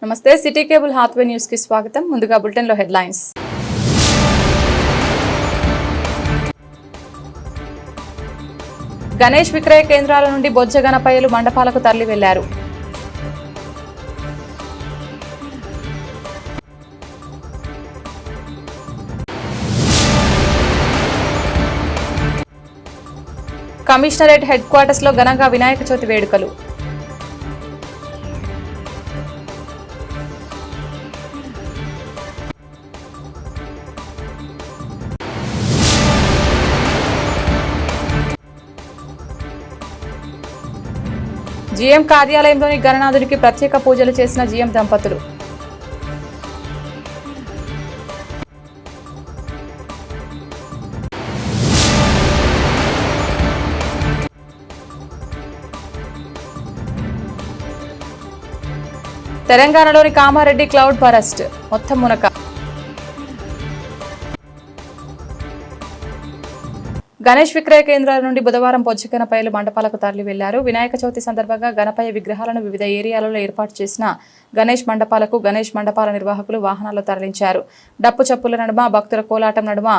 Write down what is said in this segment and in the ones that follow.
నమస్తే city cable Hathway news కి స్వాగతం. ముందుగా బులెటిన్ లో హెడ్లైన్స్. గణేష్ విక్రయ కేంద్రాల నుండి బొజ్జ గణపయ్యలు మండపాలకు తరలి వెళ్లారు. కమిషనరేట్ హెడ్ క్వార్టర్స్ లో ఘనంగా వినాయక చవితి వేడుకలు. జీఎం కార్యాలయంలోని గణనాథుడికి ప్రత్యేక పూజలు చేసిన జీఎం దంపతులు. తెలంగాణలోని కామారెడ్డి క్లౌడ్ బరస్ట్, మొత్తం మునక. గణేష్ విక్రయ కేంద్రాల నుండి బుధవారం బొజ్జ గణపయ్యలు మండపాలకు తరలి వెళ్లారు. వినాయక చవితి సందర్భంగా గణపయ్య విగ్రహాలను వివిధ ఏరియాలలో ఏర్పాటు చేసిన గణేష్ మండపాలకు గణేష్ మండపాల నిర్వాహకులు వాహనాల్లో తరలించారు. డప్పు చప్పుల నడుమ, భక్తుల కోలాటం నడుమ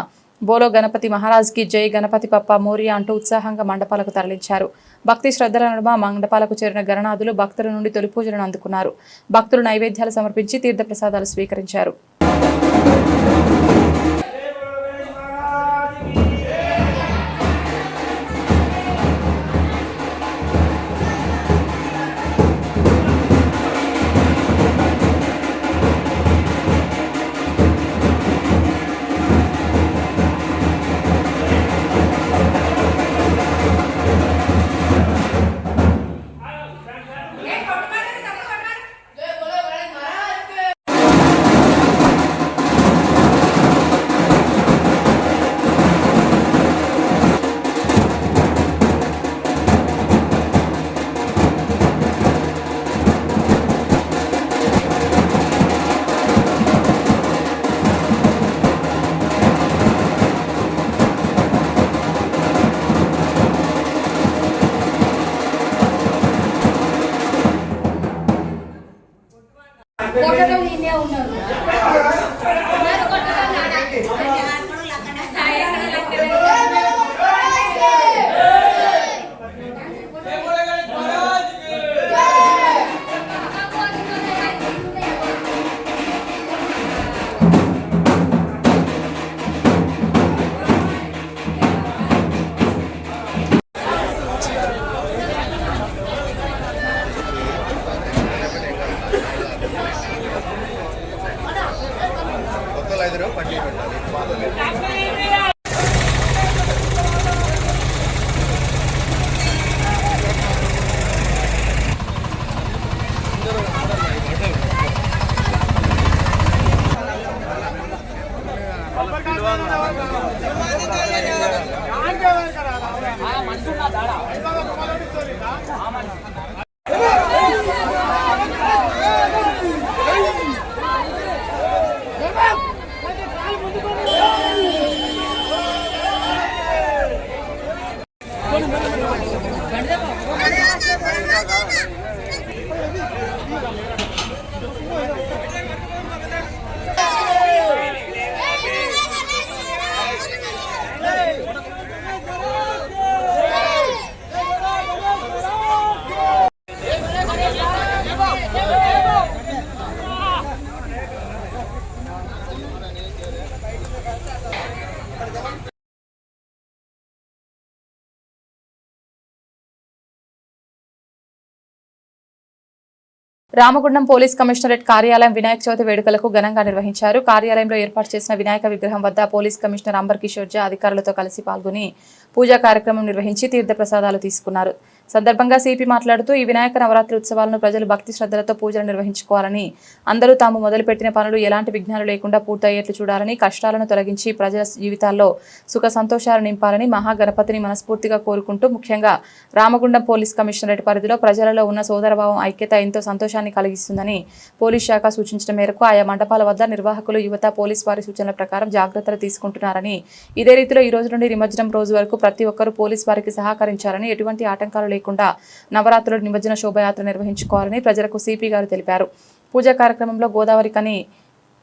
బోలో గణపతి మహారాజ్ కి జై, గణపతి పప్ప మోరియా అంటూ ఉత్సాహంగా మండపాలకు తరలించారు. భక్తి శ్రద్ధల నడుమ మండపాలకు చేరిన గణనాథులు భక్తుల నుండి తొలి పూజలను అందుకున్నారు. భక్తులు నైవేద్యాలు సమర్పించి తీర్థప్రసాదాలు స్వీకరించారు. రామగుండం పోలీస్ కమిషనరేట్ కార్యాలయం వినాయక చవితి వేడుకలకు ఘనంగా నిర్వహించారు. కార్యాలయంలో ఏర్పాటు చేసిన వినాయక విగ్రహం వద్ద పోలీస్ కమిషనర్ అంబర్ కిషోర్ జా అధికారులతో కలిసి పాల్గొని పూజా కార్యక్రమం నిర్వహించి తీర్థప్రసాదాలు తీసుకున్నారు. సందర్భంగా సిపి మాట్లాడుతూ ఈ వినాయక నవరాత్రి ఉత్సవాలను ప్రజలు భక్తి శ్రద్ధలతో పూజలు నిర్వహించుకోవాలని, అందరూ తాము మొదలుపెట్టిన పనులు ఎలాంటి విఘ్నాలు లేకుండా పూర్తయ్యేట్లు చూడాలని, కష్టాలను తొలగించి ప్రజల జీవితాల్లో సుఖ సంతోషాలు నింపాలని మహాగణపతిని మనస్ఫూర్తిగా కోరుకుంటూ, ముఖ్యంగా రామగుండం పోలీస్ కమిషనరేట్ పరిధిలో ప్రజలలో ఉన్న సోదరభావం, ఐక్యత ఎంతో సంతోషాన్ని కలిగిస్తుందని పోలీస్ శాఖ సూచించిన మేరకు ఆయా మండపాల వద్ద నిర్వాహకులు, యువత పోలీస్ వారి సూచనల ప్రకారం జాగ్రత్తలు తీసుకుంటున్నారని, ఇదే రీతిలో ఈ రోజు నుండి నిమజ్జనం రోజు వరకు ప్రతి ఒక్కరూ పోలీస్ వారికి సహకరించాలని, ఎటువంటి ఆటంకాలు లేకుండా నవరాత్రులు నిమజ్జన శోభయాత్ర నిర్వహించుకోవాలని ప్రజలకు సిపి గారు తెలిపారు. పూజా కార్యక్రమంలో Godavarikhani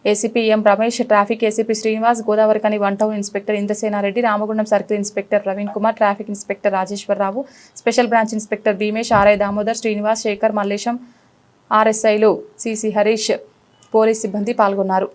ACP M Ramesh, traffic ACP Srinivas, Godavarikhani 1 town inspector Indrasenareddy, Ramagundam circle inspector Praveen Kumar, traffic inspector Rajeshwararao, special branch inspector Bheemesh, RI Damodar, Srinivas, Shekar, Mallesham, ఆర్ఎస్ఐలు సిసి హరీష్, పోలీస్ సిబ్బంది పాల్గొన్నారు.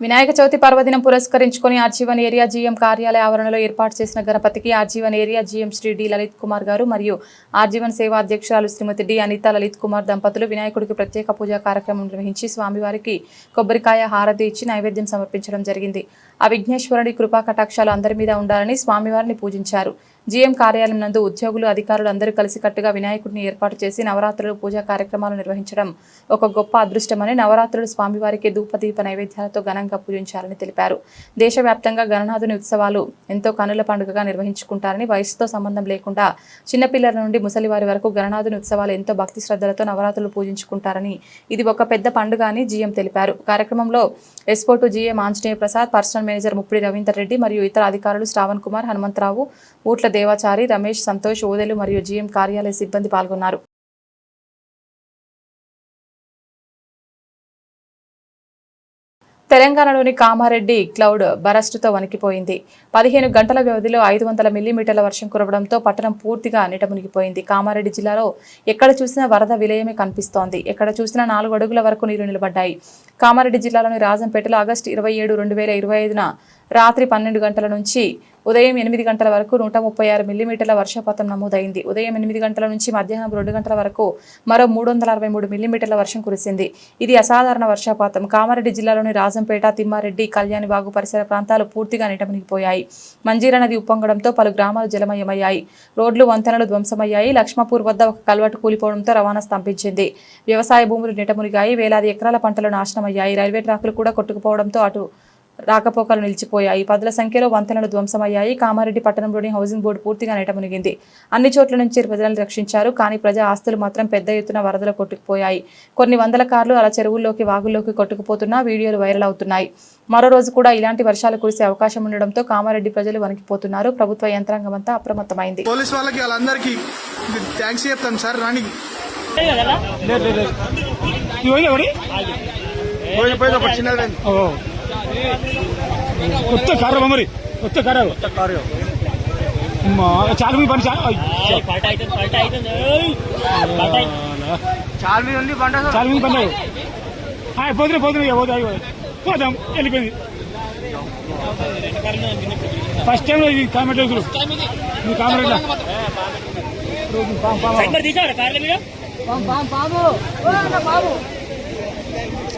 వినాయక చవితి పర్వదినం పురస్కరించుకొని ఆర్జీవన్ ఏరియా జీఎం కార్యాలయ ఆవరణలో ఏర్పాటు చేసిన గణపతికి RG one area GM Shri D Lalith Kumar garu మరియు ఆర్జీవన్ సేవా అధ్యక్షురాలు శ్రీమతి డి అనిత లలిత్ కుమార్ దంపతులు వినాయకుడికి ప్రత్యేక పూజా కార్యక్రమం నిర్వహించి స్వామివారికి కొబ్బరికాయ హారతి ఇచ్చి నైవేద్యం సమర్పించడం జరిగింది. ఆ విఘ్నేశ్వరుడి కృపా కటాక్షాలు అందరి మీద ఉండాలని స్వామివారిని పూజించారు. జీఎం కార్యాలయం నందు ఉద్యోగులు, అధికారులు అందరూ కలిసికట్టుగా వినాయకుడిని ఏర్పాటు చేసి నవరాత్రులు పూజా కార్యక్రమాలు నిర్వహించడం ఒక గొప్ప అదృష్టమని, నవరాత్రులు స్వామివారికి ధూపదీప నైవేద్యాలతో ఘనంగా పూజించాలని తెలిపారు. దేశవ్యాప్తంగా గణనాథుని ఉత్సవాలు ఎంతో కనుల పండుగగా నిర్వహించుకుంటారని, వయసుతో సంబంధం లేకుండా చిన్నపిల్లల నుండి ముసలివారి వరకు గణనాథుని ఉత్సవాలు ఎంతో భక్తి శ్రద్ధలతో నవరాత్రులు పూజించుకుంటారని, ఇది ఒక పెద్ద పండుగ అని జీఎం తెలిపారు. కార్యక్రమంలో ఎస్పోటు GM Anjaneya Prasad, personnel manager Muppidi Raveender Reddy మరియు ఇతర అధికారులు శ్రావణ్ కుమార్, హనుమంతరావు, ఊట్ల దేవాచారి, రమేష్, సంతోష్, ఓదెలు మరియు జీఎం కార్యాలయ సిబ్బంది పాల్గొన్నారు. తెలంగాణలోని కామారెడ్డి క్లౌడ్ బరస్టుతో వణికిపోయింది. 15 గంటల వ్యవధిలో 500 మిల్లీమీటర్ల వర్షం కురవడంతో పట్టణం పూర్తిగా నిటమునిగిపోయింది. కామారెడ్డి జిల్లాలో ఎక్కడ చూసినా వరద విలయమే కనిపిస్తోంది. ఎక్కడ చూసినా 4 అడుగుల వరకు నీరు నిలబడ్డాయి. కామారెడ్డి జిల్లాలోని రాజంపేటలో ఆగస్టు 27, 2025న రాత్రి 12 గంటల నుంచి ఉదయం 8 గంటల వరకు 136 మిల్లీమీటర్ల వర్షపాతం నమోదైంది. ఉదయం 8 గంటల నుంచి మధ్యాహ్నం 2 గంటల వరకు మరో 363 మిల్లీమీటర్ల వర్షం కురిసింది. ఇది అసాధారణ వర్షపాతం. కామారెడ్డి జిల్లాలోని రాజంపేట, తిమ్మారెడ్డి, కళ్యాణిబాగు పరిసర ప్రాంతాలు పూర్తిగా నిటమునిగిపోయాయి. మంజీరా నది ఉప్పొంగడంతో పలు గ్రామాలు జలమయమయ్యాయి. రోడ్లు, వంతెనలు ధ్వంసమయ్యాయి. లక్ష్మపూర్ వద్ద ఒక కల్వటు కూలిపోవడంతో రవాణా స్తంభించింది. వ్యవసాయ భూములు నిటమునిగాయి. వేలాది ఎకరాల పంటలు నాశనమయ్యాయి. రైల్వే ట్రాకులు కూడా కొట్టుకుపోవడంతో అటు రాకపోకలు నిలిచిపోయాయి. 10ల సంఖ్యలో వంతెనలు ధ్వంసమయ్యాయి. కామారెడ్డి పట్టణంలోని హౌసింగ్ బోర్డు పూర్తిగా నెటమునిగింది. అన్ని చోట్ల నుంచి ప్రజలను రక్షించారు. కానీ ప్రజా ఆస్తులు మాత్రం పెద్ద ఎత్తున వరదలు కొట్టుకుపోయాయి. కొన్ని వందల కార్లు అలా చెరువుల్లోకి, వాగుల్లోకి కొట్టుకుపోతున్నా వీడియోలు వైరల్ అవుతున్నాయి. మరో రోజు కూడా ఇలాంటి వర్షాలు కురిసే అవకాశం ఉండడంతో కామారెడ్డి ప్రజలు వణికిపోతున్నారు. ప్రభుత్వ యంత్రాంగం అంతా అప్రమత్తమైంది. పోలీస్ వాళ్ళకి వాళ్ళందరికీ థ్యాంక్స్ చెప్తాను సార్. రాని కొత్త కారు మరి కొత్త కారు చాలు పని చాలు పని పోతున్నా పోదాం వెళ్ళిపోయింది. ఫస్ట్ టైం ఇది కామెడీ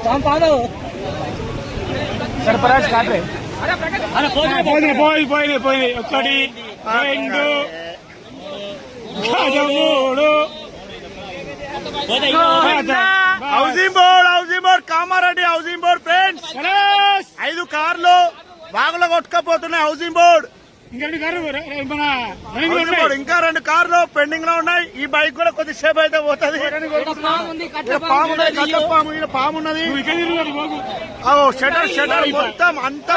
కామెడీ సర్పరాజ్ కాట్రే పోయి 1, 2, 3 housing board Kamareddy housing board friends 5 కార్లు బాగులో కొట్టుకపోతున్నాయి. హౌసింగ్ బోర్డ్ ఇంకా 2 కార్లు పెండింగ్ లో ఉన్నాయి. ఈ బైక్ కూడా కొద్దిసేపు అయితే పోతుంది. పాము ఉన్నది. షటర్ మొత్తం అంతా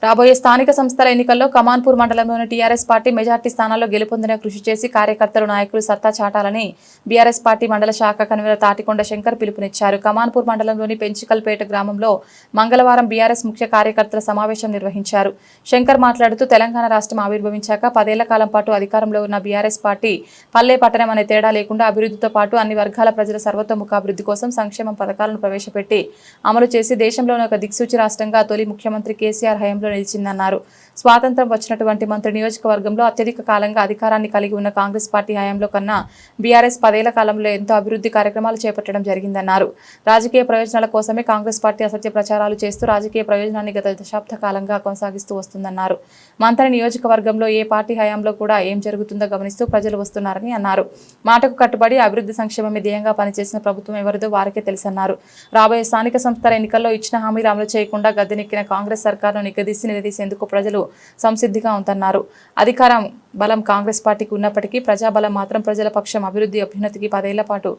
రాబోయే స్థానిక సంస్థల ఎన్నికల్లో కమాన్పూర్ మండలంలోని టీఆర్ఎస్ పార్టీ మెజార్టీ స్థానాల్లో గెలుపొందిన కృషి చేసి కార్యకర్తలు, నాయకులు సత్తా చాటాలని బీఆర్ఎస్ పార్టీ మండల శాఖ కన్వీనర్ తాటికొండ శంకర్ పిలుపునిచ్చారు. కమాన్పూర్ మండలంలోని పెంచికల్పేట గ్రామంలో మంగళవారం బీఆర్ఎస్ ముఖ్య కార్యకర్తల సమావేశం నిర్వహించారు. శంకర్ మాట్లాడుతూ తెలంగాణ రాష్ట్రం ఆవిర్భవించాక 10 ఏళ్ల కాలం పాటు అధికారంలో ఉన్న బీఆర్ఎస్ పార్టీ పల్లె పట్టణం అనే తేడా లేకుండా అభివృద్ధితో పాటు అన్ని వర్గాల ప్రజల సర్వతోముఖ అభివృద్ధి కోసం సంక్షేమ పథకాలను ప్రవేశపెట్టి అమలు చేసి దేశంలోని ఒక దిక్సూచి రాష్ట్రంగా తొలి ముఖ్యమంత్రి కేసీఆర్ హయాంలో చరిత్రలో నిలిచిందన్నారు. స్వాతంత్రం వచ్చినటువంటి మంత్రి నియోజకవర్గంలో అత్యధిక కాలంగా అధికారాన్ని కలిగి ఉన్న కాంగ్రెస్ పార్టీ హయాంలో కన్నా బీఆర్ఎస్ 10 ఏళ్ల కాలంలో ఎంతో అభివృద్ధి కార్యక్రమాలు చేపట్టడం జరిగిందన్నారు. రాజకీయ ప్రయోజనాల కోసమే కాంగ్రెస్ పార్టీ అసత్య ప్రచారాలు చేస్తూ రాజకీయ ప్రయోజనాన్ని గత దశాబ్ద కాలంగా కొనసాగిస్తూ వస్తుందన్నారు. మంత్రి నియోజకవర్గంలో ఏ పార్టీ హయాంలో కూడా ఏం జరుగుతుందో గమనిస్తూ ప్రజలు వస్తున్నారని అన్నారు. మాటకు కట్టుబడి అభివృద్ధి సంక్షేమమే ధ్యేయంగా పనిచేసిన ప్రభుత్వం ఎవరిదో వారికే తెలుసన్నారు. రాబోయే స్థానిక సంస్థల ఎన్నికల్లో ఇచ్చిన హామీలు అమలు చేయకుండా గద్దెనెక్కిన కాంగ్రెస్ సర్కారును నిలదీసేందుకు ప్రజలు సంసిద్ధిగా ఉంటున్నారు. అధికారం బలం కాంగ్రెస్ పార్టీకి ఉన్నప్పటికీ ప్రజాబలం మాత్రం ప్రజల పక్షం అభివృద్ధి అభ్యున్నతికి 10 ఏళ్ల పాటు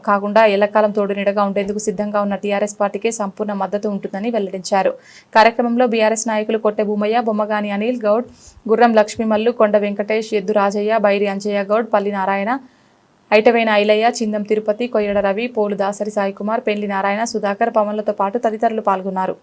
కాకుండా ఎల్లకాలం తోడు నీడగా ఉండేందుకు సిద్ధంగా ఉన్న టీఆర్ఎస్ పార్టీకే సంపూర్ణ మద్దతు ఉంటుందని వెల్లడించారు. కార్యక్రమంలో బీఆర్ఎస్ నాయకులు కొట్టె భూమయ్య, బొమ్మగాని అనిల్ గౌడ్, గుర్రం లక్ష్మీమల్లు, కొండ వెంకటేష్, ఎద్దు రాజయ్య, బైరి అంజయ్య గౌడ్, పల్లి నారాయణ, ఐటవేన ఐలయ్య, చిందం తిరుపతి, కొయ్యడ రవి, పోలు దాసరి సాయికుమార్, పెండ్లి నారాయణ, సుధాకర్, పవన్లతో పాటు తదితరులు పాల్గొన్నారు.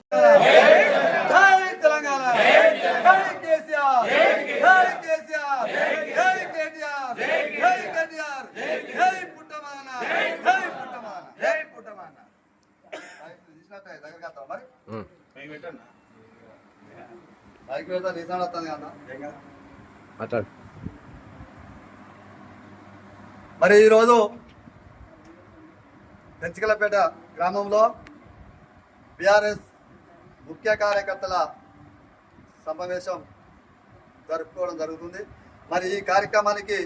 మరి ఈరోజు పెంచికలపేట గ్రామంలో బీఆర్ఎస్ ముఖ్య కార్యకర్తల సమావేశం జరుపుకోవడం జరుగుతుంది. మరి ఈ కార్యక్రమానికి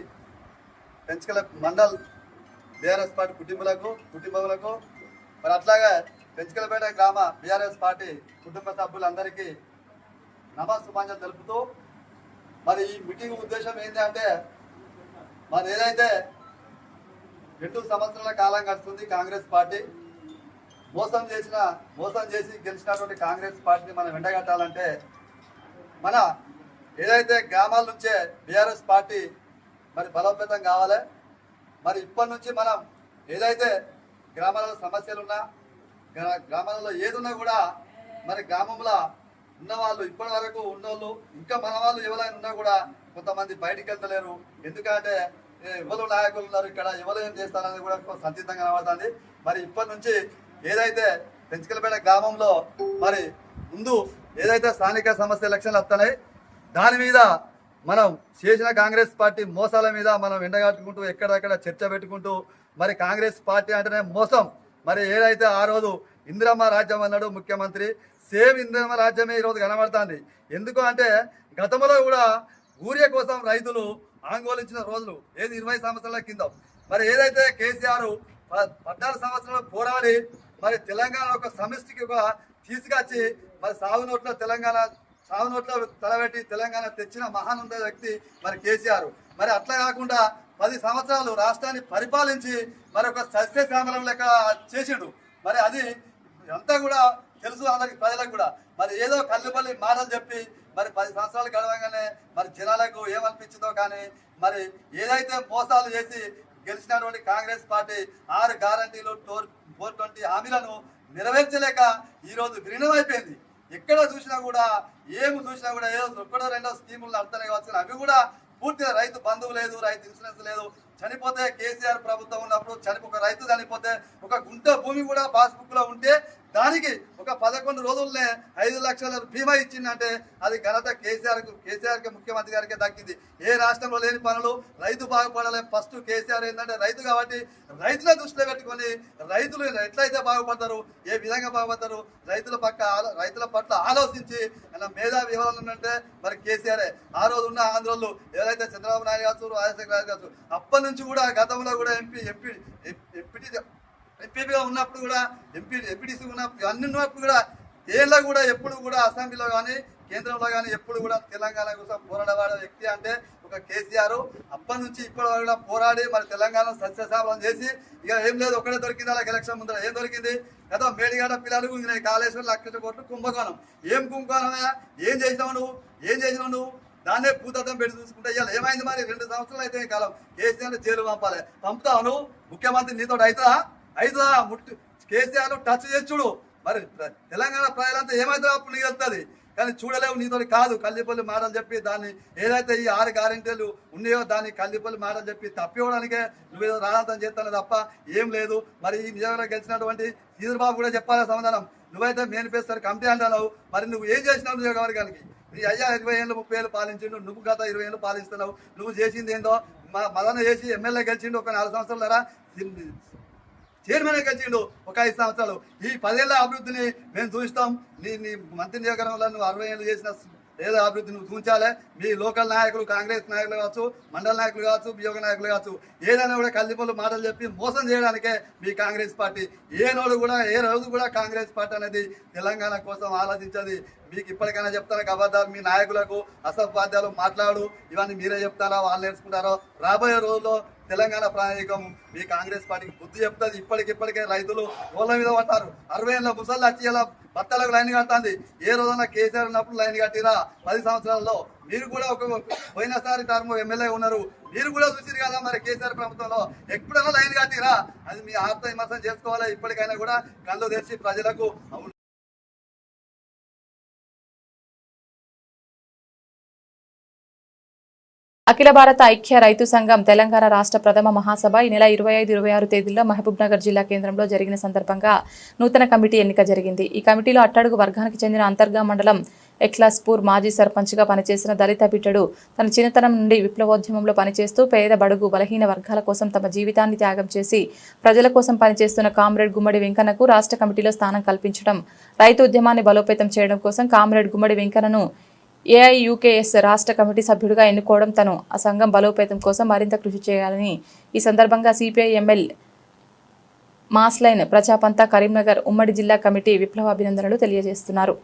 పెంచికల మండల్ బీఆర్ఎస్ పార్టీ కుటుంబములకు మరి అట్లాగే పెంచికలపేట గ్రామ బీఆర్ఎస్ పార్టీ కుటుంబ సభ్యులందరికీ నమస్సుమాంజలు తెలుపుతూ మరి ఈ మీటింగ్ ఉద్దేశం ఏంటంటే మరి ఏదైతే 2 సంవత్సరాల కాలం గడుస్తుంది కాంగ్రెస్ పార్టీ మోసం చేసి గెలిచినటువంటి కాంగ్రెస్ పార్టీని మనం వెంటగట్టాలంటే మన ఏదైతే గ్రామాల నుంచే బీఆర్ఎస్ పార్టీ మరి బలోపేతం కావాలి. మరి ఇప్పటి నుంచి మనం ఏదైతే గ్రామాలలో సమస్యలున్నా గ్రామాలలో ఏదున్నా కూడా మరి గ్రామంలో ఉన్నవాళ్ళు ఇప్పటి వరకు ఉన్నోళ్ళు ఇంకా మన వాళ్ళు ఎవరైనా ఉన్నా కూడా కొంతమంది బయటికి వెళ్తలేరు. ఎందుకంటే ఎవరు నాయకులు ఉన్నారు ఇక్కడ, ఎవరు ఏం చేస్తారనేది కూడా సందిగ్ధంగా కనబడుతుంది. మరి ఇప్పటి నుంచి ఏదైతే పెంచికలపేట గ్రామంలో మరి ముందు ఏదైతే స్థానిక సమస్య ఎలక్షన్లు వస్తున్నాయి దాని మీద మనం చేసిన కాంగ్రెస్ పార్టీ మోసాల మీద మనం ఎండగట్టుకుంటూ ఎక్కడెక్కడ చర్చ పెట్టుకుంటూ మరి కాంగ్రెస్ పార్టీ అంటేనే మోసం. మరి ఏదైతే ఆ రోజు ఇందిరమ్మ రాజ్యం అన్నాడు ముఖ్యమంత్రి, సేమ్ ఇందిరమ్మ రాజ్యమే ఈరోజు కనబడుతుంది. ఎందుకు అంటే గతంలో కూడా ఊరియా కోసం రైతులు ఆందోళించిన రోజులు ఏది 20 సంవత్సరాల కింద. మరి ఏదైతే కేసీఆర్ 14 సంవత్సరాలు పోరాడి మరి తెలంగాణ ఒక సమిష్టికి ఒక తీసుకొచ్చి మరి సాగునోట్లో తలబెట్టి తెలంగాణ తెచ్చిన మహానుంద వ్యక్తి మరి కేసీఆర్. మరి అట్లా కాకుండా 10 సంవత్సరాలు రాష్ట్రాన్ని పరిపాలించి మరి ఒక సస్యశ్యామలం లెక్క చేసిండు. మరి అది అంతా కూడా తెలుసు అందరికి ప్రజలకు కూడా. మరి ఏదో కల్లుబల్లి మాటలు చెప్పి మరి 10 సంవత్సరాలు గడవగానే మరి జనాలకు ఏమనిపించిందో కానీ మరి ఏదైతే మోసాలు చేసి గెలిచినటువంటి కాంగ్రెస్ పార్టీ 6 గ్యారంటీలు 420 హామీలను నెరవేర్చలేక ఈరోజు విలీనమైపోయింది. ఎక్కడ చూసినా కూడా ఏదో ఒక్కడో రెండో స్కీములు నడుతున్నాయి కావచ్చు. అవి కూడా పూర్తిగా రైతు బంధువు లేదు, రైతు ఇన్సూరెన్స్ లేదు. చనిపోతే కేసీఆర్ ప్రభుత్వం ఉన్నప్పుడు ఒక రైతు చనిపోతే ఒక గుంట భూమి కూడా పాస్బుక్ లో ఉంటే దానికి ఒక 11 రోజుల్లోనే 5 లక్షల బీమా ఇచ్చిందంటే అది ఘనత కేసీఆర్ ముఖ్యమంత్రి గారికి దక్కింది. ఏ రాష్ట్రంలో లేని పనులు రైతు బాగుపడాలి. ఫస్ట్ కేసీఆర్ ఏంటంటే రైతు కాబట్టి రైతుల దృష్టిలో పెట్టుకొని రైతులు ఎట్లయితే బాగుపడతారు, ఏ విధంగా బాగుపడతారు, రైతుల పట్ల ఆలోచించి మేధావి ఎవరంటే మరి కేసీఆర్. ఆ రోజు ఉన్న ఆంధ్రోళ్ళు ఎవరైతే చంద్రబాబు నాయుడు గారు, రాజశేఖర నాయుడు గారు అప్పటి నుంచి కూడా గతంలో కూడా ఎంపీగా ఉన్నప్పుడు కూడా ఎంపీటీసీ ఉన్నప్పుడు అన్ని ఉన్నప్పుడు కూడా ఏళ్ళ కూడా ఎప్పుడు కూడా అసెంబ్లీలో కానీ కేంద్రంలో కానీ ఎప్పుడు కూడా తెలంగాణ కోసం పోరాడవాడే వ్యక్తి అంటే ఒక కేసీఆర్. అప్పటి నుంచి ఇప్పటి వరకు కూడా పోరాడి మరి తెలంగాణ సస్యశ్యామలం చేసి ఇక ఏం లేదు ఒకటే దొరికింది. అలాగే ఎలక్షన్ ముందర ఏం దొరికింది కదా, మేడిగడ్డ పిల్లలు కాళేశ్వరం 1 లక్ష కోట్లు కుంభకోణం. ఏం కుంభకోణమయ్యా? ఏం చేసినావు నువ్వు? దాన్నే భూతత్వం పెట్టి చూసుకుంటే ఇవాళ ఏమైంది? మరి 2 సంవత్సరాలు అయితే కాలం కేసీఆర్ జైలు పంపుతావు నువ్వు? ముఖ్యమంత్రి నీతో అవుతుందా? కేసీఆర్ టచ్ చేసి చూడు. మరి తెలంగాణ ప్రజలంతా ఏమైతే అప్పుడు నీకు వెళ్తుంది. కానీ చూడలేవు, నీతో కాదు. కల్లిపల్లి మాటలు చెప్పి దాన్ని ఏదైతే ఈ 6 గ్యారెంటీలు ఉన్నాయో దాన్ని కల్లిపల్లి మాటలు చెప్పి తప్పివ్వడానికే నువ్వేదో రాజాంతం చేస్తాను తప్ప ఏం లేదు. మరి ఈ నిజంగా గెలిచినటువంటి శ్రీధర్ బాబు కూడా చెప్పాలి సమాధానం. నువ్వైతే మేనిఫెస్టో కమిటీ అంటున్నావు, మరి నువ్వు ఏం చేసినావు నియోజకవర్గానికి? నీ అయ్యా 20 ఏళ్ళు 30 ఏళ్ళు పాలించిండు, నువ్వు గత 20 ఏళ్ళు పాలిస్తున్నావు. నువ్వు చేసింది ఏందో మదన చేసి ఎమ్మెల్యే గెలిచిండు ఒక 4 సంవత్సరాల ధర, చైర్మన్ గెలిచిండు ఒక 5 సంవత్సరాలు. ఈ 10 ఏళ్ళ అభివృద్ధిని మేము చూస్తాం. నీ మంత్రి నియోజకవర్గంలో నువ్వు 60 ఏళ్ళు చేసిన ఏదో అభివృద్ధి నువ్వు చూపించాలి. మీ లోకల్ నాయకులు, కాంగ్రెస్ నాయకులు కావచ్చు, మండల నాయకులు కావచ్చు, బియోగ నాయకులు కావచ్చు, ఏదైనా కూడా కల్లిపల్లి మాటలు చెప్పి మోసం చేయడానికే మీ కాంగ్రెస్ పార్టీ. ఏ రోజు కూడా కాంగ్రెస్ పార్టీ అనేది తెలంగాణ కోసం ఆలోచించది. మీకు ఇప్పటికైనా చెప్తాను అబద్ధాలు, మీ నాయకులకు అసభ్యాలు మాట్లాడు, ఇవన్నీ మీరే చెప్తారా, వాళ్ళు నేర్చుకుంటారో? రాబోయే రోజుల్లో తెలంగాణ ప్రణాళికం మీ కాంగ్రెస్ పార్టీకి బుద్ధి చెప్తుంది. ఇప్పటికే రైతులు ఓళ్ళ మీద పడతారు. 60 ఏళ్ళ ముసళ్ళు వచ్చి ఇలా బత్తలకు లైన్ కడుతుంది. ఏ రోజున కేసీఆర్ ఉన్నప్పుడు లైన్ కట్టిరా 10 సంవత్సరాల్లో? మీరు కూడా పోయినసారి టర్మ్ ఎమ్మెల్యే ఉన్నారు, మీరు కూడా చూసిరు కదా మరి కేసీఆర్ ప్రభుత్వంలో ఎప్పుడైనా లైన్ కట్టిరా? అది మీ ఆత్మ విమర్శనం చేసుకోవాలి. ఇప్పటికైనా కూడా కళ్ళు తెరిచి ప్రజలకు అఖిల భారత ఐక్య రైతు సంఘం తెలంగాణ రాష్ట్ర ప్రథమ మహాసభ ఈ నెల 25-26 తేదీల్లో మహబూబ్నగర్ జిల్లా కేంద్రంలో జరిగిన సందర్భంగా నూతన కమిటీ ఎన్నిక జరిగింది. ఈ కమిటీలో అట్టడుగు వర్గానికి చెందిన అంతర్గా మండలం ఎక్లాస్పూర్ మాజీ సర్పంచ్గా పనిచేసిన దళిత బిడ్డడు తన చిన్నతనం నుండి విప్లవోద్యమంలో పనిచేస్తూ పేద బడుగు బలహీన వర్గాల కోసం తమ జీవితాన్ని త్యాగం చేసి ప్రజల కోసం పనిచేస్తున్న కామ్రేడ్ గుమ్మడి వెంకన్నకు రాష్ట్ర కమిటీలో స్థానం కల్పించడం, రైతు ఉద్యమాన్ని బలోపేతం చేయడం కోసం కామ్రేడ్ గుమ్మడి వెంకన్నను ఏఐయుకేఎస్ రాష్ట్ర కమిటీ సభ్యుడిగా ఎన్నుకోవడం, తను ఆ సంఘం బలోపేతం కోసం మరింత కృషి చేయాలని ఈ సందర్భంగా సిపిఐ ఎంఎల్ మాస్లైన్ ప్రజాపంత కరీంనగర్ ఉమ్మడి జిల్లా కమిటీ విప్లవాభినందనలు తెలియజేస్తున్నారు.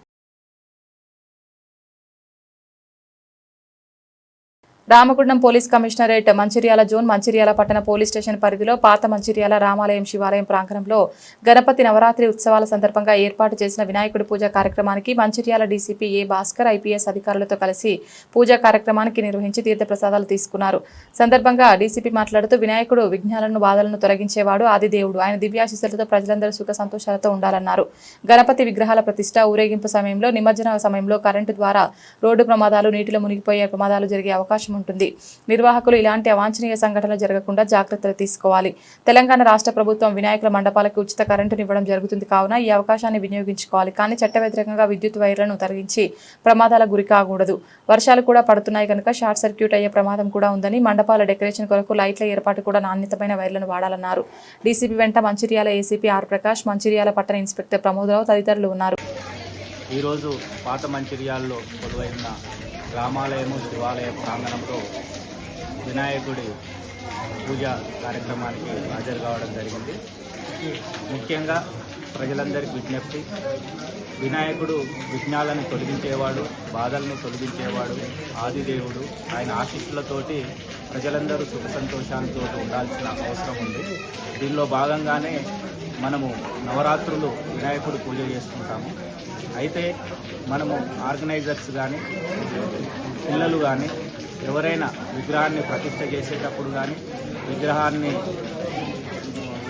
Ramagundam police commissionerate Mancherial zone Mancherial పట్టణ పోలీస్ స్టేషన్ పరిధిలో పాత మంచిర్యాల రామాలయం శివాలయం ప్రాంగణంలో గణపతి నవరాత్రి ఉత్సవాల సందర్భంగా ఏర్పాటు చేసిన వినాయకుడి పూజ కార్యక్రమానికి మంచిర్యాల డీసీపీ ఏ భాస్కర్ ఐపీఎస్ అధికారులతో కలిసి పూజా కార్యక్రమానికి నిర్వహించి తీర్థప్రసాదాలు తీసుకున్నారు. సందర్భంగా డీసీపీ మాట్లాడుతూ వినాయకుడు విఘ్నాలను బాధలను తొలగించేవాడు, ఆది దేవుడు, ఆయన దివ్యాశీస్సులతో ప్రజలందరూ సుఖ సంతోషాలతో ఉండాలన్నారు. గణపతి విగ్రహాల ప్రతిష్ట, ఊరేగింపు సమయంలో, నిమజ్జన సమయంలో కరెంటు ద్వారా రోడ్డు ప్రమాదాలు, నీటిలో మునిగిపోయే ప్రమాదాలు జరిగే అవకాశం ఉంటుంది. నిర్వాహకులు ఇలాంటి అవాంఛనీయ సంఘటనలు జరగకుండా జాగ్రత్తలు తీసుకోవాలి. తెలంగాణ రాష్ట్ర ప్రభుత్వం వినాయకుల మండపాలకు ఉచిత కరెంటునివ్వడం జరుగుతుంది కావున ఈ అవకాశాన్ని వినియోగించుకోవాలి. కానీ చట్ట వ్యతిరేకంగా విద్యుత్ వైర్లను తరలించి ప్రమాదాలకు గురి కాకూడదు. వర్షాలు కూడా పడుతున్నాయి కనుక షార్ట్ సర్క్యూట్ అయ్యే ప్రమాదం కూడా ఉందని, మండపాల డెకరేషన్ కొరకు లైట్ల ఏర్పాటు కూడా నాణ్యతమైన వైర్లను వాడాలన్నారు. డీసీపీ వెంట మంచిర్యాల ఏసీపీ ఆర్ ప్రకాష్, మంచిర్యాల పట్టణ ఇన్స్పెక్టర్ ప్రమోదరావు తదితరులు ఉన్నారు. ఈరోజు పాత మంచిర్యాలలో కొలువైన రామాలయము శివాలయ ప్రాంగణంలో వినాయకుడి పూజ కార్యక్రమానికి హాజరు కావడం జరిగింది. ముఖ్యంగా ప్రజలందరికీ విజ్ఞప్తి, వినాయకుడు విఘ్నాలను తొలగించేవాడు, బాధలను తొలగించేవాడు, ఆదిదేవుడు. ఆయన ఆశీస్సులతోటి ప్రజలందరూ సుఖ సంతోషాలతో ఉండాల్సిన అవసరం ఉంది. దీనిలో భాగంగానే మనము నవరాత్రులు వినాయకుడు పూజ చేసుకుంటాము. అయితే మనము ఆర్గనైజర్స్ కానీ పిల్లలు కానీ ఎవరైనా విగ్రహాన్ని ప్రతిష్ఠ చేసేటప్పుడు కానీ, విగ్రహాన్ని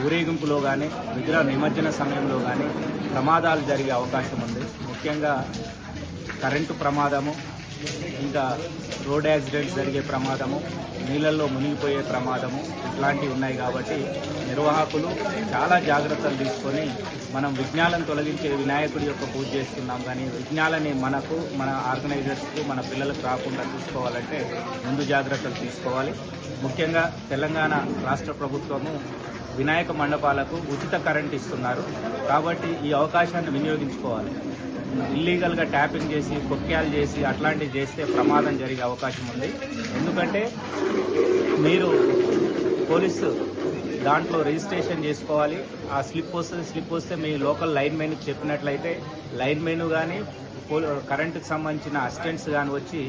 ఊరేగింపులో కానీ, విగ్రహ నిమజ్జన సమయంలో కానీ ప్రమాదాలు జరిగే అవకాశం ఉంది. ముఖ్యంగా కరెంటు ప్రమాదము, ఇంకా రోడ్ యాక్సిడెంట్స్ జరిగే ప్రమాదము, నీళ్ళల్లో మునిగిపోయే ప్రమాదము ఇట్లాంటివి ఉన్నాయి. కాబట్టి నిర్వాహకులు చాలా జాగ్రత్తలు తీసుకొని మనం విఘ్నాలను తొలగించే వినాయకుడి యొక్క పూజ చేస్తున్నాం, కానీ విఘ్నాలని మనకు, మన ఆర్గనైజర్స్కు, మన పిల్లలకు రాకుండా చూసుకోవాలంటే ముందు జాగ్రత్తలు తీసుకోవాలి. ముఖ్యంగా తెలంగాణ రాష్ట్ర ప్రభుత్వము వినాయక మండపాలకు ఉచిత కరెంట్ ఇస్తున్నారు. కాబట్టి ఈ అవకాశాన్ని వినియోగించుకోవాలి. ఇల్లీగల్గా ట్యాపింగ్ చేసి, కొక్యాలు చేసి అట్లాంటివి చేస్తే ప్రమాదం జరిగే అవకాశం ఉంది. ఎందుకంటే మీరు పోలీసు దాంట్లో రిజిస్ట్రేషన్ చేసుకోవాలి. ఆ స్లిప్ వస్తే మీ లోకల్ లైన్ మెన్కి చెప్పినట్లయితే లైన్ మెన్ కానీ కరెంటుకు సంబంధించిన అసిస్టెంట్స్ కానీ వచ్చి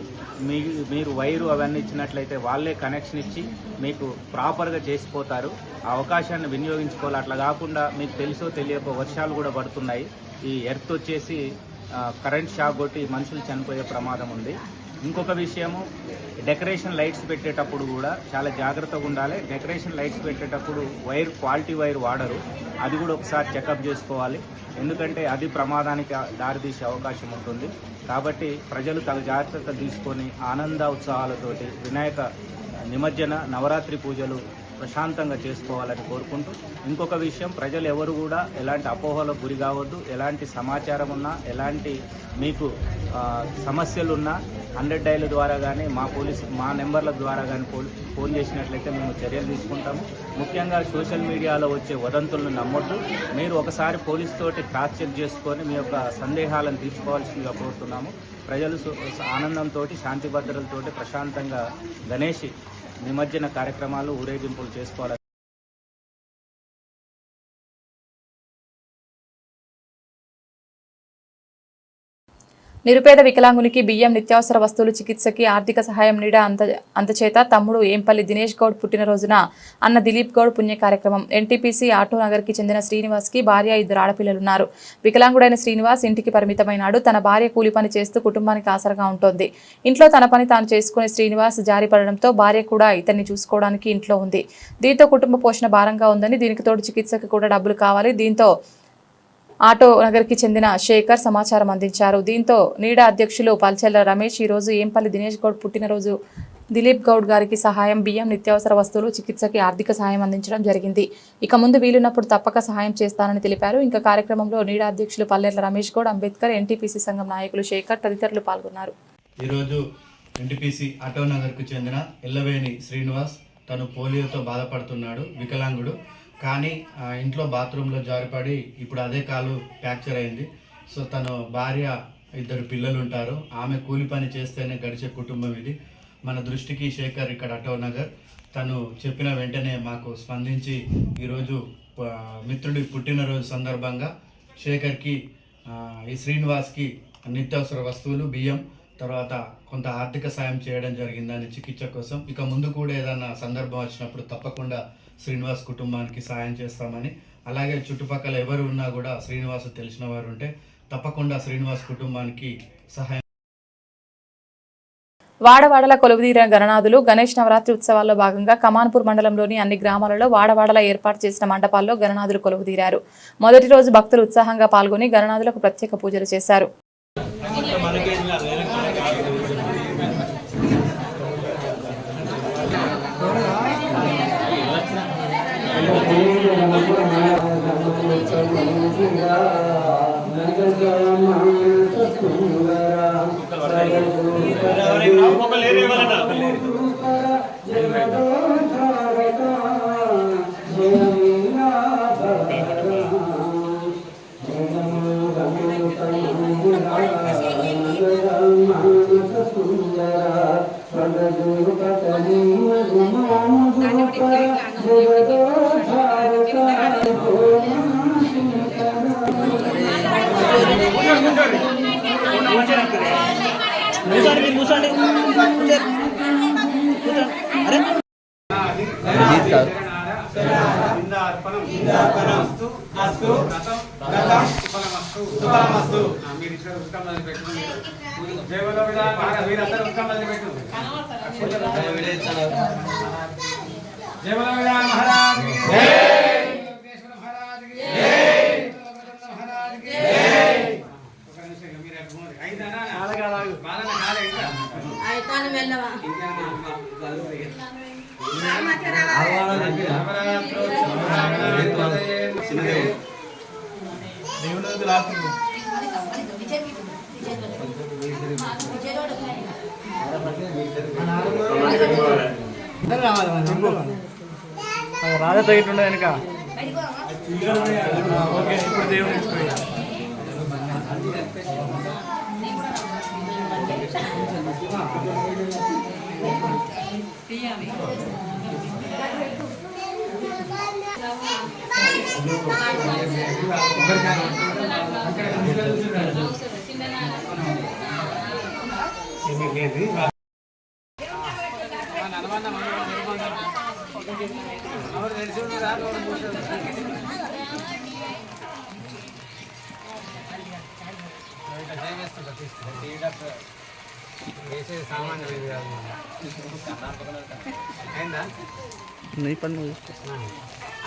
మీరు వైరు అవన్నీ ఇచ్చినట్లయితే వాళ్ళే కనెక్షన్ ఇచ్చి మీకు ప్రాపర్గా చేసిపోతారు. ఆ అవకాశాన్ని వినియోగించుకోవాలి. అట్లా కాకుండా మీకు తెలుసో తెలియకో వర్షాలు కూడా పడుతున్నాయి, ఈ ఎర్త్ వచ్చేసి కరెంట్ షాక్ కొట్టి మనుషులు చనిపోయే ప్రమాదం ఉంది. ఇంకొక విషయము, డెకరేషన్ లైట్స్ పెట్టేటప్పుడు కూడా చాలా జాగ్రత్తగా ఉండాలి. డెకరేషన్ లైట్స్ పెట్టేటప్పుడు వైర్ క్వాలిటీ వైర్ వాడరు, అది కూడా ఒకసారి చెకప్ చేసుకోవాలి. ఎందుకంటే అది ప్రమాదానికి దారితీసే అవకాశం ఉంటుంది. కాబట్టి ప్రజలు తగు జాగ్రత్తలు తీసుకొని ఆనంద ఉత్సాహాలతోటి వినాయక నిమజ్జన నవరాత్రి పూజలు ప్రశాంతంగా చేసుకోవాలని కోరుకుంటూ, ఇంకొక విషయం, ప్రజలు ఎవరు కూడా ఎలాంటి అపోహలకు గురి కావద్దు. ఎలాంటి సమాచారం ఉన్నా, ఎలాంటి మీకు సమస్యలున్నా 100 డైల్ ద్వారా కానీ మా నెంబర్ల ద్వారా కానీ ఫోన్ చేసినట్లయితే మేము చర్యలు తీసుకుంటాము. ముఖ్యంగా సోషల్ మీడియాలో వచ్చే వదంతులను నమ్మొద్దు. మీరు ఒకసారి పోలీస్ తోటి క్రాస్ చెక్ చేసుకొని మీ యొక్క సందేహాలను తీర్చుకోవాల్సిందిగా కోరుతున్నాము. ప్రజలు ఆనందంతో, శాంతి భద్రతలతోటి ప్రశాంతంగా గణేష్ నిమజ్జన కార్యక్రమాలు, ఊరేగింపులు చేసుకోవాలి. నిరుపేద వికలాంగునికి బియ్యం, నిత్యావసర వస్తువులు, చికిత్సకి ఆర్థిక సహాయం నీడా అంతచేత తమ్ముడు ఏంపల్లి దినేష్ గౌడ్ పుట్టినరోజున అన్న దిలీప్ గౌడ్ పుణ్య కార్యక్రమం. ఎన్టీపీసీ ఆటో నగర్కి చెందిన శ్రీనివాస్కి భార్య, 2 ఆడపిల్లలున్నారు. వికలాంగుడైన శ్రీనివాస్ ఇంటికి పరిమితమైనాడు. తన భార్య కూలి పని చేస్తూ కుటుంబానికి ఆసరగా ఉంటుంది. ఇంట్లో తన పని తాను చేసుకునే శ్రీనివాస్ జారిపడడంతో భార్య కూడా ఇతన్ని చూసుకోవడానికి ఇంట్లో ఉంది. దీంతో కుటుంబ పోషణ భారంగా ఉందని, దీనికి తోడు చికిత్సకు కూడా డబ్బులు కావాలి. దీంతో ఆటో నగర్కి చెందిన శేఖర్ సమాచారం అందించారు. దీంతో నీడా అధ్యక్షులు పల్చెల్ల రమేష్ ఈరోజు ఏంపల్లి దినేష్ గౌడ్ పుట్టినరోజు దిలీప్ గౌడ్ గారికి సహాయం, బియ్యం, నిత్యావసర వస్తువులు, చికిత్సకి ఆర్థిక సహాయం అందించడం జరిగింది. ఇక ముందు వీలున్నప్పుడు తప్పక సహాయం చేస్తానని తెలిపారు. ఇంకా కార్యక్రమంలో నీడా అధ్యక్షులు పల్లెర్ల రమేష్ గౌడ్, అంబేద్కర్, ఎన్టీపీసీ సంఘం నాయకులు శేఖర్ తదితరులు పాల్గొన్నారు. ఈరోజు ఎన్టీపీసీ ఆటో నగర్కు చెందిన ఎల్లవేణి శ్రీనివాస్, తను పోలియోతో బాధపడుతున్నాడు, వికలాంగుడు. కానీ ఇంట్లో బాత్రూంలో జారిపడి ఇప్పుడు అదే కాలు ఫ్రాక్చర్ అయింది. సో తను భార్య, 2 పిల్లలు ఉంటారు. ఆమె కూలి పని చేస్తేనే గడిచే కుటుంబం ఇది. మన దృష్టికి శేఖర్ ఇక్కడ ఆటో నగర్ తను చెప్పిన వెంటనే మాకు స్పందించి ఈరోజు మిత్రుడి పుట్టినరోజు సందర్భంగా శేఖర్కి, ఈ శ్రీనివాస్కి నిత్యావసర వస్తువులు, బియ్యం, తర్వాత కొంత ఆర్థిక సాయం చేయడం జరిగిందని చికిత్స కోసం. ఇక ముందు కూడా ఏదైనా సందర్భం వచ్చినప్పుడు తప్పకుండా శ్రీనివాస్ కుటుంబానికి సాయం చేస్తామని, అలాగే చుట్టుపక్కల ఎవరు ఉన్నా కూడా శ్రీనివాస్ తెలిసిన వారు ఉంటే తప్పకుండా శ్రీనివాస్ కుటుంబానికి సహాయం. వాడవాడల కొలువుదీరిన గణనాథులు గణేష్ నవరాత్రి ఉత్సవాల్లో భాగంగా కమాన్పూర్ మండలంలోని అన్ని గ్రామాలలో వాడవాడల ఏర్పాటు చేసిన మండపాల్లో గణనాథులు కొలువుదీరారు. మొదటి రోజు భక్తులు ఉత్సాహంగా పాల్గొని గణనాథులకు ప్రత్యేక పూజలు చేశారు. రాజతో ఇట్లుండే వెనక ఓకే. ఇప్పుడు దేవుడు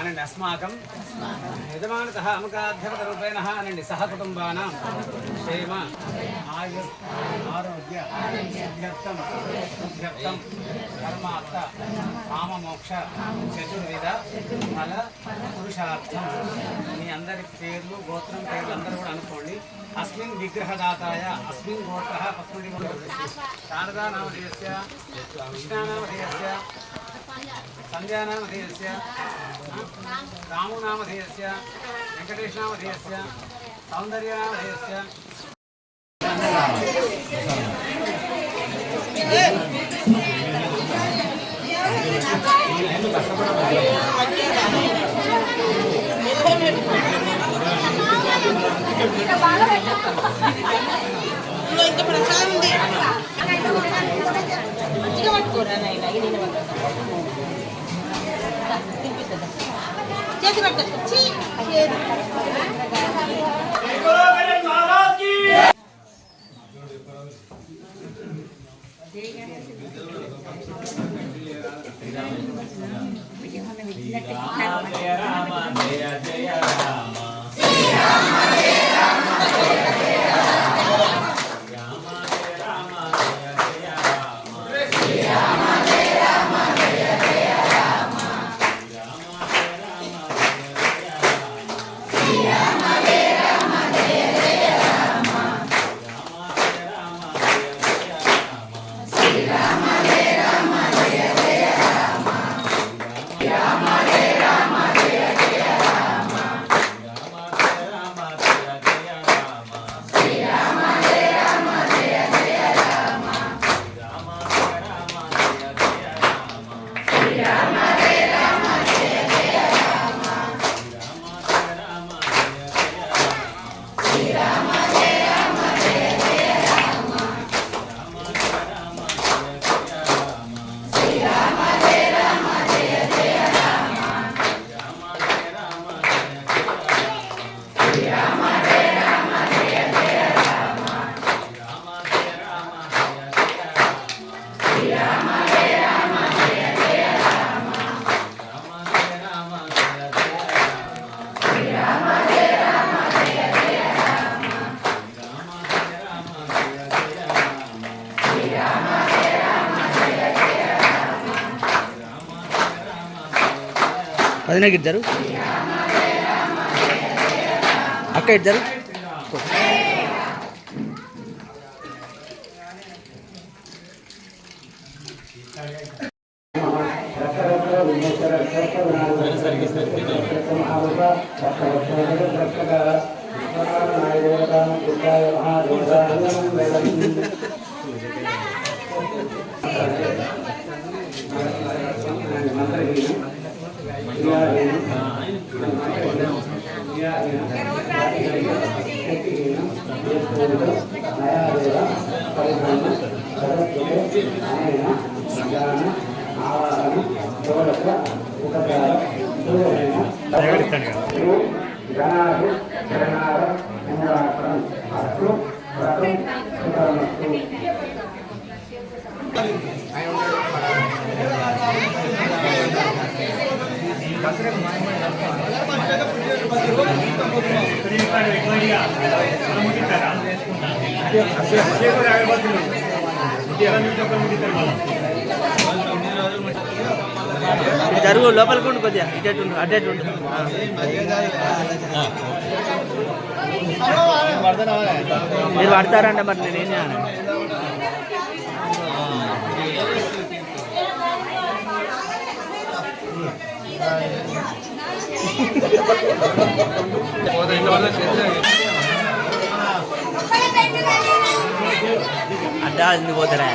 అనండి అస్మాకం యజమానతః అముకాధ్యాపకరూపేణ అనండి సహ కుటుంబానాం క్షేమ ఆయు ఆరోగ్య సిద్ధ్యర్థం ధర్మార్థ కామమోక్ష చతుర్విధ ఫల పురుషార్థం. మీ అందరి పేర్లు గోత్రం పేర్లు అందరూ కూడా అనుకోండి. అస్మిన్ విగ్రహదాతాయ అస్మిన్ గోత్ర పస్మిడి శారదా నామధేయస్య కృష్ణానామధేయస్య సంధ్యానామధేయస్య రామునామధేయస్య వెంకటేశనామధేయస్య సౌందర్యనామధేయస్య ఇంకా ప్రసాదం ఉంది మంచిగా పట్టుకోరా నాయన చేతి పట్టుకొచ్చి అదినాకి ఇద్దరు అక్క ఇద్దరు జరుగు లోపలికి ఉండు కొద్దిగా ఇటు అటు మీరు పడతారంటే మరి నేనేం చేయాలి అడ్డా ఎందుకు పోతారా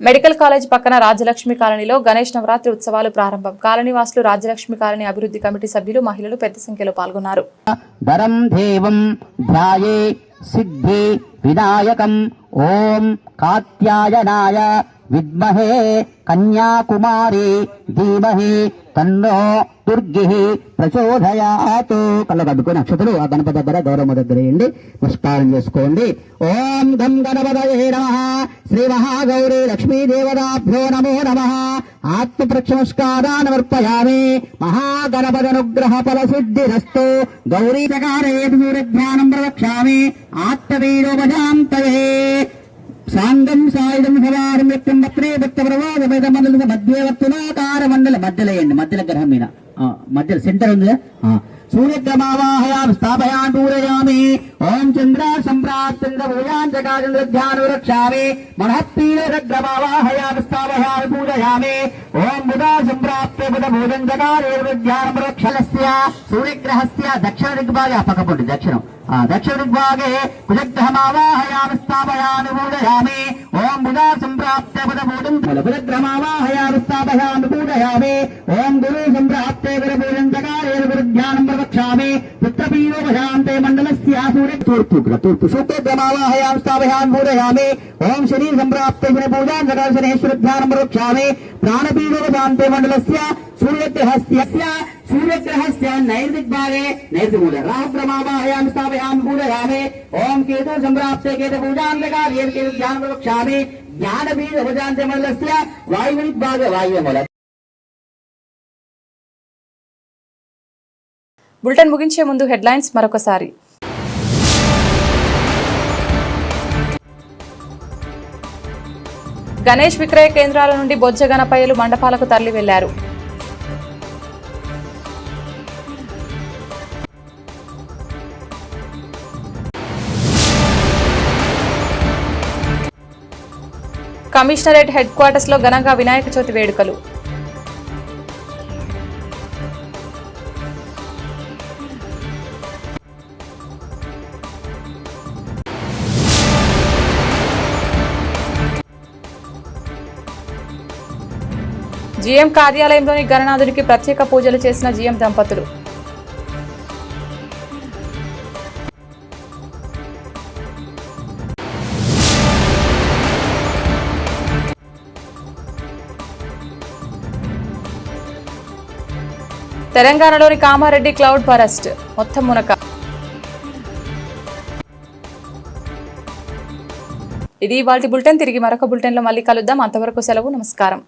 మెడికల్ కాలేజ్ పక్కన రాజ్యలక్ష్మి కాలనీలో గణేష్ నవరాత్రి ఉత్సవాలు ప్రారంభం. కాలనీ వాసులు, రాజ్యలక్ష్మి కాలనీ అభివృద్ధి కమిటీ సభ్యులు, మహిళలు పెద్ద సంఖ్యలో పాల్గొన్నారు. వరం దేవం ధ్యాయే సిద్ధి వినాయకం. ఓం కాత్యాయనాయ విద్మహే కన్యాకుమారి ధీమహి తన్నో దుర్గిః ప్రచోదయాత్. కళ్ళ కట్టుకుని నక్షత్రాలు ఆ గణపతి దగ్గర గౌరవ దగ్గర వేయండి, నమస్కారం చేసుకోండి. ఓం గం గణపతయే నమః. శ్రీ మహాగౌరీ లక్ష్మీ దేవతాభ్యో నమో నమః. ఆత్మప్రక్షమస్కారానమర్పయామి. మహాగణపదనుగ్రహ ఫల సిద్ధిరస్తు. గౌరీ సకారేతు సూర్యధ్యానం ప్రవక్ష్యామి. ఆత్మవీరోపజాంతయే సాంగం సాయుధం సవారం వ్యక్తం వక్రే భక్త ప్రవాద వేద మండల మధ్య వర్తులాకార మండల మధ్యలో వేయండి, మధ్యలో గ్రహం మీద మధ్యలో సెంటర్ ఉంది. సూర్యగ్రమావాహయామి స్థాపయామి పూజయామి. ఓం చంద్ర సంప్రాత్ చంద్ర భూయాంచకాచంద్రధ్యాన రక్షామి. మనఃపీడగ్రమావాహయామి స్థాపయామి పూజయామి. ఓం బుధ సంప్రాప్తే బుధ భూజంచకారేధ్యాన రక్షలస్య సూర్యగ్రహస్య దక్షిణ దిగ్భాగే పక్కపొండి దక్షిణం దక్షిణ దిగ్భాగే కుజగ్రహమావాహయామి స్థాపయామి పూజయామి. ఓం బుధ సంప్రాప్తే బుధ భూజంచగ్రమావాహయామి స్థాపయామి పూజయామి. ఓం గురు సంప్రాప్తే గురు భూజంచకారేధ్యానం ప్రవక్ష్యామి. పుత్రపీడోపశాంతే మండలస్య సూర్య తూర్పు శుక్రగ్రమావాహయామి స్థాపయామి పూజయామి. ఓం శని సంప్రాప్తే శని పూజాంచకార శనేశ్వరధ్యానం ప్రవక్ష్యామి. ప్రాణపీడోపశాంతే మండలస్య సూర్యగ్రహస్య నైర్దిగ్భాగే నైర్దిమూల రాహుగ్రమావాహయామి స్థాపయామి పూజయామి. ఓం కేతు సంప్రాప్తే కేతు పూజాంచకార కేతుధ్యానం ప్రవక్ష్యామి. జ్ఞానపీడోపశాంతే మండలస్య వాయుర్దిగ్భాగే వాయుమూల. బులెటిన్ ముగించే ముందు హెడ్లైన్స్ మరొకసారి. గణేష్ విక్రయ కేంద్రాల నుండి బొజ్జ గణపయ్యలు మండపాలకు తరలి వెళ్లారు. కమిషనరేట్ హెడ్ క్వార్టర్స్ లో ఘనంగా వినాయక చవితి వేడుకలు. జీఎం కార్యాలయంలోని గణనాథుడికి ప్రత్యేక పూజలు చేసిన జీఎం దంపతులు. తెలంగాణలోని కామారెడ్డి క్లౌడ్ బరస్ట్, మొత్తం మునక. ఇది ఇవాల్టి బులెటిన్. తిరిగి మరొక బులెటిన్లో మళ్ళీ కలుద్దాం. అంతవరకు సెలవు, నమస్కారం.